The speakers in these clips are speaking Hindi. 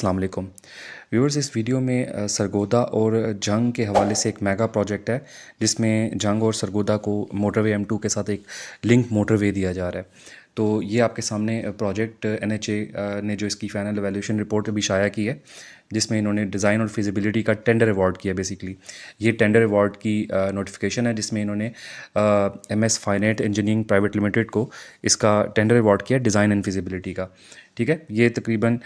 अस्सलाम वालेकुम व्यूअर्स। इस वीडियो में सरगोदा और जंग के हवाले से एक मेगा प्रोजेक्ट है जिसमें जंग और सरगोदा को मोटरवे M2 के साथ एक लिंक मोटरवे दिया जा रहा है। तो ये आपके सामने प्रोजेक्ट NHA ने जो इसकी फ़ाइनल एवेल्यूशन रिपोर्ट अभी शाया की है, जिसमें इन्होंने डिज़ाइन और फिजिबिलिटी का टेंडर अवार्ड किया। बेसिकली ये टेंडर अवार्ड की नोटिफिकेशन है जिसमें इन्होंने MS finite engineering private limited को इसका टेंडर अवार्ड किया डिज़ाइन एंड फिजिबिलिटी का। ठीक है, ये तकरीबन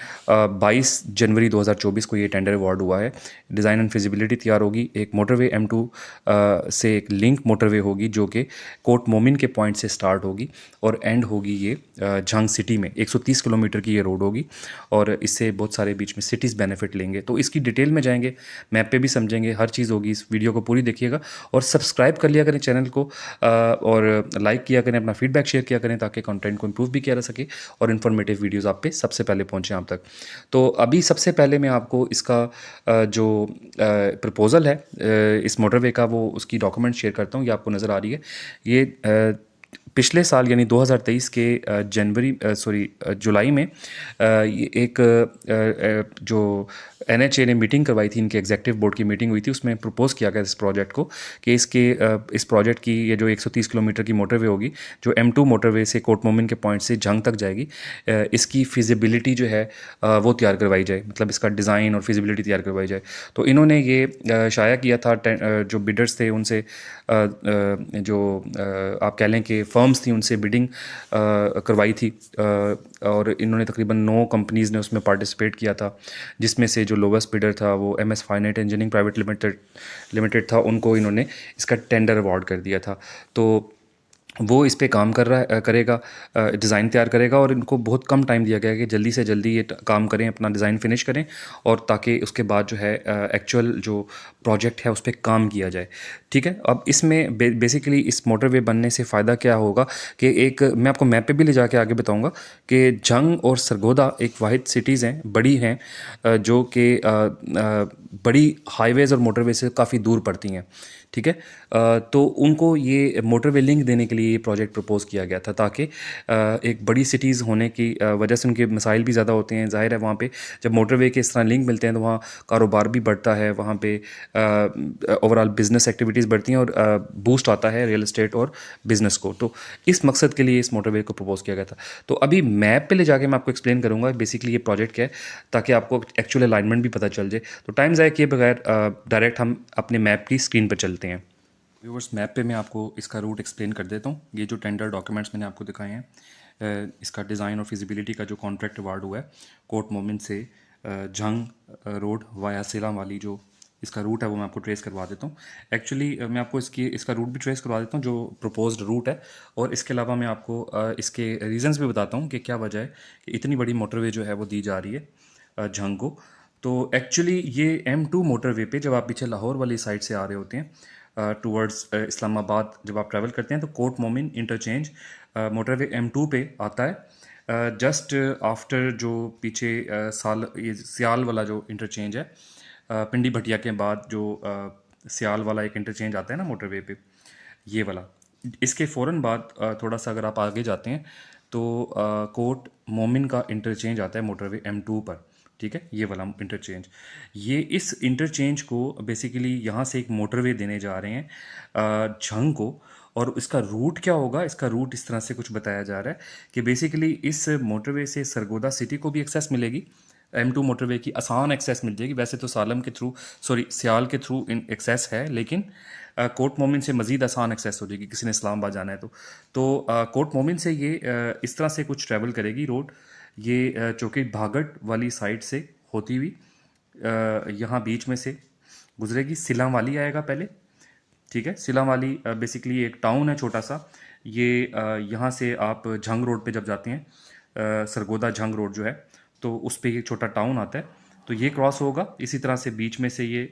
22 जनवरी 2024 को ये टेंडर अवार्ड हुआ है। डिज़ाइन एंड फिजिबिलिटी तैयार होगी, एक मोटरवे M2 से एक लिंक मोटरवे होगी जो कि कोट मोमिन के पॉइंट से स्टार्ट होगी और एंड होगी ये झांग सिटी में। 130 किलोमीटर की ये रोड होगी और इससे बहुत सारे बीच में सिटीज़ बेनिफिट लेंगे। तो इसकी डिटेल में जाएंगे, मैप पे भी समझेंगे, हर चीज़ होगी। इस वीडियो को पूरी देखिएगा और सब्सक्राइब कर लिया करें चैनल को और लाइक किया करें, अपना फीडबैक शेयर किया करें ताकि कंटेंट को इम्प्रूव भी किया जा सके और इन्फॉर्मेटिव वीडियोज़ आप पे सबसे पहले पहुँचे आप तक। तो अभी सबसे पहले मैं आपको इसका जो प्रपोज़ल है इस मोटरवे का, वो उसकी डॉक्यूमेंट शेयर करता हूँ। ये आपको नज़र आ रही है। ये पिछले साल यानी 2023 के जुलाई में ये एक जो NHA ने मीटिंग करवाई थी, इनके एग्जीक्यूटिव बोर्ड की मीटिंग हुई थी, उसमें प्रपोज़ किया गया इस प्रोजेक्ट को कि इस प्रोजेक्ट की ये जो 130 किलोमीटर की मोटरवे होगी जो M2 मोटरवे से कोट मोमिन के पॉइंट से जंग तक जाएगी, इसकी फिजिबिलिटी जो है वो तैयार करवाई जाए, मतलब इसका डिज़ाइन और फिजिबिलिटी तैयार करवाई जाए। तो इन्होंने ये शाया किया था, जो बिडर्स थे उनसे जो आप कह लें कि फर्म्स थी उनसे बिडिंग करवाई थी और इन्होंने तकरीबन 9 कंपनीज़ ने उसमें पार्टिसिपेट किया था, जिसमें से जो लोवेस्ट बिडर था वो MS finite engineering private limited था। उनको इन्होंने इसका टेंडर अवार्ड कर दिया था। तो वो इस पे काम करेगा, डिज़ाइन तैयार करेगा और इनको बहुत कम टाइम दिया गया है कि जल्दी से जल्दी ये काम करें, अपना डिज़ाइन फिनिश करें और ताकि उसके बाद जो है एक्चुअल जो प्रोजेक्ट है उस पर काम किया जाए। ठीक है, अब इसमें बेसिकली इस मोटरवे बनने से फ़ायदा क्या होगा कि एक मैं आपको मैप पे भी ले जाके आगे बताऊंगा कि जंग और सरगोदा एक वाहिद सिटीज़ हैं, बड़ी हैं, जो कि बड़ी हाईवेज़ और मोटरवे से काफ़ी दूर पड़ती हैं। ठीक है, तो उनको ये मोटरवे लिंक देने के लिए ये प्रोजेक्ट प्रपोज़ किया गया था ताकि एक बड़ी सिटीज़ होने की वजह से उनके मसाइल भी ज़्यादा होते हैं। ज़ाहिर है वहाँ पे जब मोटरवे के इस तरह लिंक मिलते हैं तो वहाँ कारोबार भी बढ़ता है, वहाँ पे ओवरऑल बिज़नेस एक्टिविटीज़ बढ़ती हैं और बूस्ट आता है रियल एस्टेट और बिज़नेस को। तो इस मकसद के लिए इस मोटरवे को प्रपोज़ किया गया था। तो अभी मैप पे ले जाके मैं आपको एक्सप्लेन करूँगा बेसिकली ये प्रोजेक्ट क्या है, ताकि आपको एक्चुअल अलाइनमेंट भी पता चल जाए। तो टाइम ज़ाया किए बगैर डायरेक्ट हम अपने मैप की स्क्रीन पर चलते हैं। व्यूअर्स, मैप पे मैं आपको इसका रूट एक्सप्लेन कर देता हूँ। ये जो टेंडर डॉक्यूमेंट्स मैंने आपको दिखाए हैं, इसका डिज़ाइन और फिजिबिलिटी का जो कॉन्ट्रैक्ट अवार्ड हुआ है कोट मोमिन से जंग रोड वाया सिलाम वाली, जो इसका रूट है वो मैं आपको ट्रेस करवा देता हूँ। एक्चुअली मैं आपको इसका रूट भी ट्रेस करवा देता हूँ जो प्रपोज्ड रूट है, और इसके अलावा मैं आपको इसके रीजंस भी बताता हूँ कि क्या वजह है कि इतनी बड़ी मोटरवे जो है वो दी जा रही है जंग को। तो एक्चुअली ये M2 मोटरवे पे जब आप पीछे लाहौर वाली साइड से आ रहे होते हैं टूवर्ड्स इस्लामाबाद, जब आप ट्रैवल करते हैं तो कोट मोमिन इंटरचेंज मोटरवे M2 पे आता है। जस्ट आफ्टर जो पीछे ये सियाल वाला जो इंटरचेंज है, पिंडी भटिया के बाद जो सियाल वाला एक इंटरचेंज आता है ना मोटरवे पे, ये वाला, इसके फ़ौरन बाद थोड़ा सा अगर आप आगे जाते हैं तो कोट मोमिन का इंटरचेंज आता है मोटरवे M2 पर। ठीक है, ये वाला इंटरचेंज, ये इस इंटरचेंज को बेसिकली यहाँ से एक मोटरवे देने जा रहे हैं झंग को। और इसका रूट क्या होगा, इसका रूट इस तरह से कुछ बताया जा रहा है कि बेसिकली इस मोटरवे से सरगोदा सिटी को भी एक्सेस मिलेगी, M2 मोटरवे की आसान एक्सेस मिल जाएगी। वैसे तो सियाल के थ्रू एक्सेस है, लेकिन कोट मोमिन से मज़ीद आसान एक्सेस हो जाएगी किसी ने इस्लामाबाद जाना है तो कोट मोमिन से ये इस तरह से कुछ ट्रैवल करेगी रोड, ये चौकी भागट वाली साइड से होती हुई यहाँ बीच में से गुजरेगी। सिलां वाली आएगा पहले। ठीक है, सिलां वाली बेसिकली एक टाउन है छोटा सा। ये यहाँ से आप झंग रोड पे जब जाते हैं, सरगोदा झंग रोड जो है, तो उस पर एक छोटा टाउन आता है, तो ये क्रॉस होगा। इसी तरह से बीच में से ये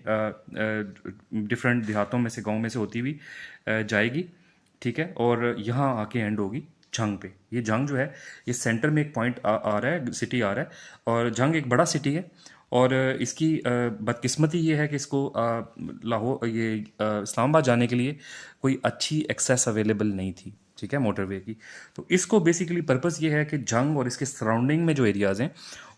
डिफरेंट देहातों में से, गाँव में से होती हुई जाएगी। ठीक है, और यहाँ आके एंड होगी झंग पे। ये झंग जो है ये सेंटर में एक पॉइंट आ रहा है, सिटी आ रहा है, और झंग एक बड़ा सिटी है। और इसकी बदकिस्मती ये है कि इसको लाहौर इस्लामाबाद जाने के लिए कोई अच्छी एक्सेस अवेलेबल नहीं थी। ठीक है, मोटरवे की। तो इसको बेसिकली पर्पस ये है कि जंग और इसके सराउंडिंग में जो एरियाज़ हैं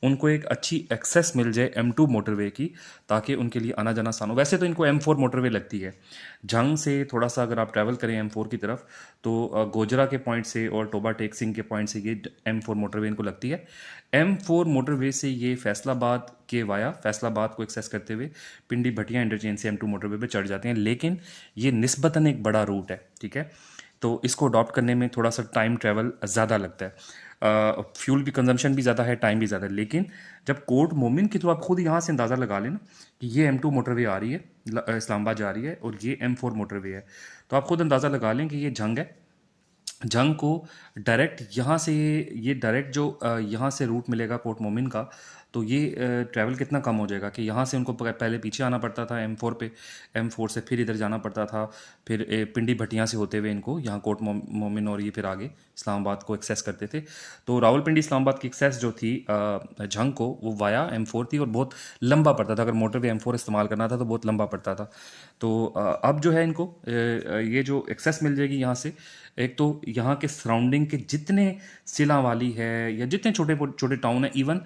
उनको एक अच्छी एक्सेस मिल जाए M2 मोटरवे की, ताकि उनके लिए आना जाना आसान हो। वैसे तो इनको M4 मोटरवे लगती है जंग से, थोड़ा सा अगर आप ट्रैवल करें M4 की तरफ तो गोजरा के पॉइंट से और टोबा टेक सिंह के पॉइंट से ये M4 मोटरवे इनको लगती है। M4 मोटरवे से ये फैसलाबाद के वाया फैसलाबाद को एक्सेस करते हुए पिंडी भटिया इंटरचेंज से M2 मोटरवे पे चढ़ जाते हैं। लेकिन ये निस्बतन एक बड़ा रूट है, ठीक है, तो इसको अडॉप्ट करने में थोड़ा सा टाइम ट्रैवल ज़्यादा लगता है, फ्यूल भी कंजम्पशन भी ज़्यादा है, टाइम भी ज़्यादा है। लेकिन जब कोर्ट मोमिन की, तो आप खुद यहाँ से अंदाज़ा लगा लेना कि ये M2 मोटरवे आ रही है, इस्लामाबाद जा रही है, और ये M4 मोटरवे है, तो आप खुद अंदाज़ा लगा लें कि ये जंग है। जंग को डायरेक्ट यहाँ से, ये डायरेक्ट जो यहाँ से रूट मिलेगा पोर्ट मोमिन का, तो ये ट्रैवल कितना कम हो जाएगा कि यहाँ से उनको पहले पीछे आना पड़ता था M4 पे, M4 से फिर इधर जाना पड़ता था, फिर पिंडी भटियाँ से होते हुए इनको यहाँ कोर्ट मोमिन और ये फिर आगे इस्लामाबाद को एक्सेस करते थे। तो रावलपिंडी इस्लामाबाद की एक्सेस जो थी जंग को, वो वाया M4 थी और बहुत लंबा पड़ता था। अगर मोटरवे M4 इस्तेमाल करना था तो बहुत लंबा पड़ता था। तो अब जो है इनको ये जो एक्सेस मिल जाएगी यहाँ से, एक तो यहाँ के सराउंडिंग के जितने सिला वाली है या जितने छोटे छोटे टाउन है, इवन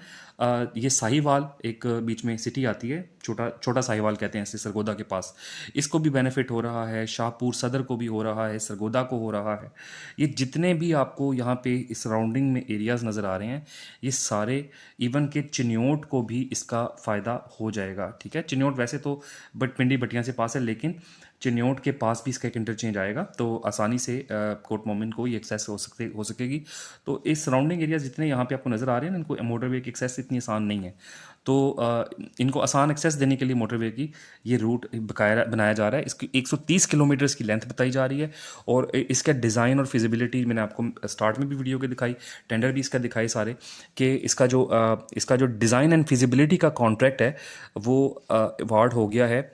ये साहिवाल एक बीच में सिटी आती है, छोटा साहिवाल कहते हैं इसे, सरगोदा के पास, इसको भी बेनिफिट हो रहा है, शाहपुर सदर को भी हो रहा है, सरगोदा को हो रहा है। ये जितने भी आपको यहाँ पे इस सराउंडिंग में एरियाज़ नज़र आ रहे हैं, ये सारे, इवन के चिन्योट को भी इसका फ़ायदा हो जाएगा, ठीक है। चिन्योट वैसे तो पिंडी भटिया से पास है, लेकिन चिन्योट के पास भी इसका एक इंटरचेंज आएगा, तो आसानी से कोर्ट मोमिन को ये एक्सेस हो सकेगी। तो इस सराउंडिंग एरिया जितने यहाँ पे आपको नज़र आ रहे हैं ना, इनको मोटरवे की एक्सेस इतनी आसान नहीं है। तो इनको आसान एक्सेस देने के लिए मोटरवे की ये रूट बनाया जा रहा है। इसकी 130 किलोमीटर की लेंथ बताई जा रही है, और इसका डिज़ाइन और फिजिबिलिटी मैंने आपको स्टार्ट में भी वीडियो के दिखाई, टेंडर भी इसका दिखाई सारे, कि इसका जो डिज़ाइन एंड फिजिबिलिटी का कॉन्ट्रैक्ट है वो अवार्ड हो गया है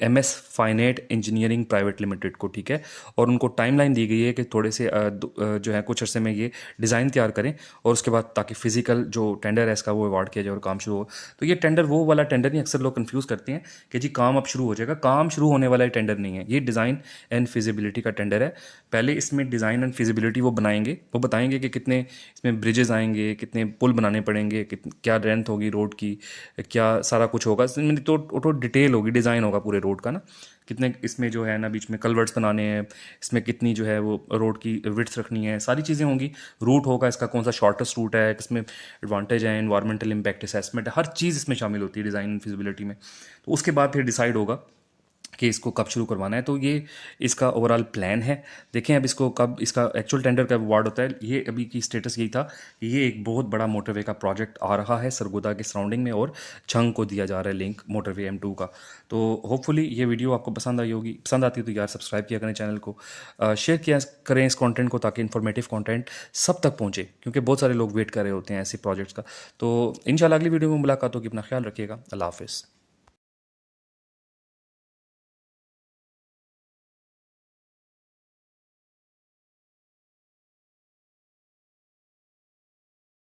MS finite engineering private limited को, ठीक है। और उनको टाइमलाइन दी गई है कि थोड़े से जो है कुछ अरसे में ये डिज़ाइन तैयार करें, और उसके बाद ताकि फिजिकल जो टेंडर है इसका वो अवार्ड किया जाए और काम शुरू हो। तो ये टेंडर वो वाला टेंडर नहीं, अक्सर लोग कंफ्यूज करते हैं कि जी काम अब शुरू हो जाएगा, काम शुरू होने वाला टेंडर नहीं है, ये डिज़ाइन एंड फिजिबिलिटी का टेंडर है। पहले इसमें डिज़ाइन एंड फिजिबिलिटी वो बनाएंगे, वो बताएंगे कि कितने इसमें ब्रिजेस आएंगे, कितने पुल बनाने पड़ेंगे, क्या लेंथ होगी रोड की, क्या सारा कुछ होगा, तो डिटेल होगी, डिज़ाइन होगा पूरे रोड का ना, कितने इसमें जो है ना बीच में कलवर्ट्स बनाने हैं, इसमें कितनी जो है वो रोड की विड्थ रखनी है, सारी चीज़ें होंगी। रूट होगा इसका, कौन सा शॉर्टेस्ट रूट है, किसमें एडवांटेज है, एनवायरमेंटल इम्पैक्ट असेसमेंट है, हर चीज़ इसमें शामिल होती है डिज़ाइन एंड फिजिबिलिटी में। तो उसके बाद फिर डिसाइड होगा कि इसको कब शुरू करवाना है। तो ये इसका ओवरऑल प्लान है। देखें अब इसको कब, इसका एक्चुअल टेंडर कब अवार्ड होता है। ये अभी की स्टेटस यही था कि ये एक बहुत बड़ा मोटरवे का प्रोजेक्ट आ रहा है सरगोदा के सराउंडिंग में, और जंग को दिया जा रहा है लिंक मोटरवे M2 का। तो होपफुली ये वीडियो आपको पसंद आई होगी। पसंद आती है तो यार सब्सक्राइब किया करें चैनल को, शेयर किया करें इस कॉन्टेंट को, ताकि इन्फॉर्मेटिव कॉन्टेंट सब तक पहुँचे, क्योंकि बहुत सारे लोग वेट कर रहे होते हैं ऐसे प्रोजेक्ट्स का। तो इंशाल्लाह अगली वीडियो में मुलाकात होगी। अपना ख्याल रखिएगा। अल्लाह हाफिज़।